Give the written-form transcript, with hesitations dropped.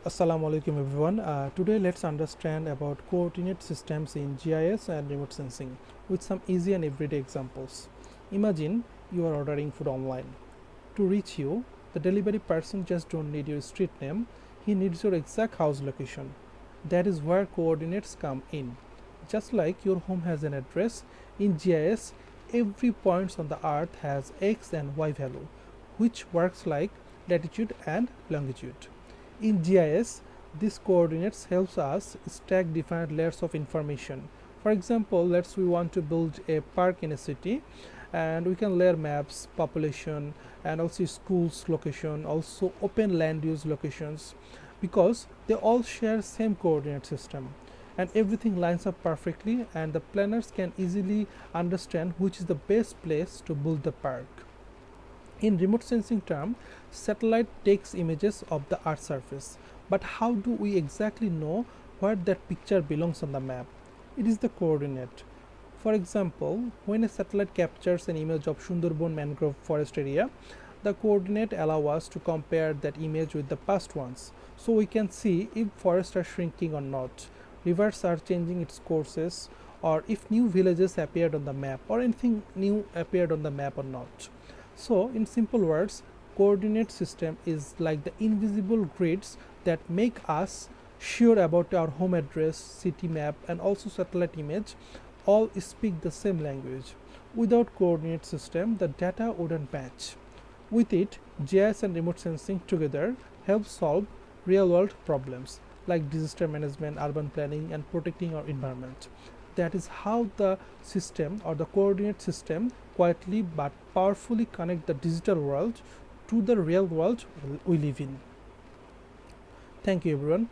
Assalamu alaikum everyone. Today let's understand about coordinate systems in GIS and remote sensing with some easy and everyday examples. Imagine you are ordering food online. To reach you, the delivery person just don't need your street name, he needs your exact house location. That is where coordinates come in. Just like your home has an address, in GIS every point on the earth has x and y value, which works like latitude and longitude. In GIS, these coordinates helps us stack different layers of information. For example, let's we want to build a park in a city, and we can layer maps, population, and also schools location, also open land use locations, because they all share same coordinate system, and everything lines up perfectly, and the planners can easily understand which is the best place to build the park. In remote sensing term, satellite takes images of the earth surface, but how do we exactly know where that picture belongs on the map? It is the coordinate. For example, when a satellite captures an image of Sundarban mangrove forest area, the coordinate allow us to compare that image with the past ones, so we can see if forests are shrinking or not, rivers are changing its courses, or if new villages appeared on the map, or anything new appeared on the map or not. So in simple words, coordinate system is like the invisible grids that make us sure about our home address, city map, and also satellite image all speak the same language. Without coordinate system, the data wouldn't match. With it, GIS and remote sensing together help solve real-world problems like disaster management, urban planning, and protecting our environment. That is how the system or the coordinate system quietly but powerfully connect the digital world to the real world we live in. Thank you everyone.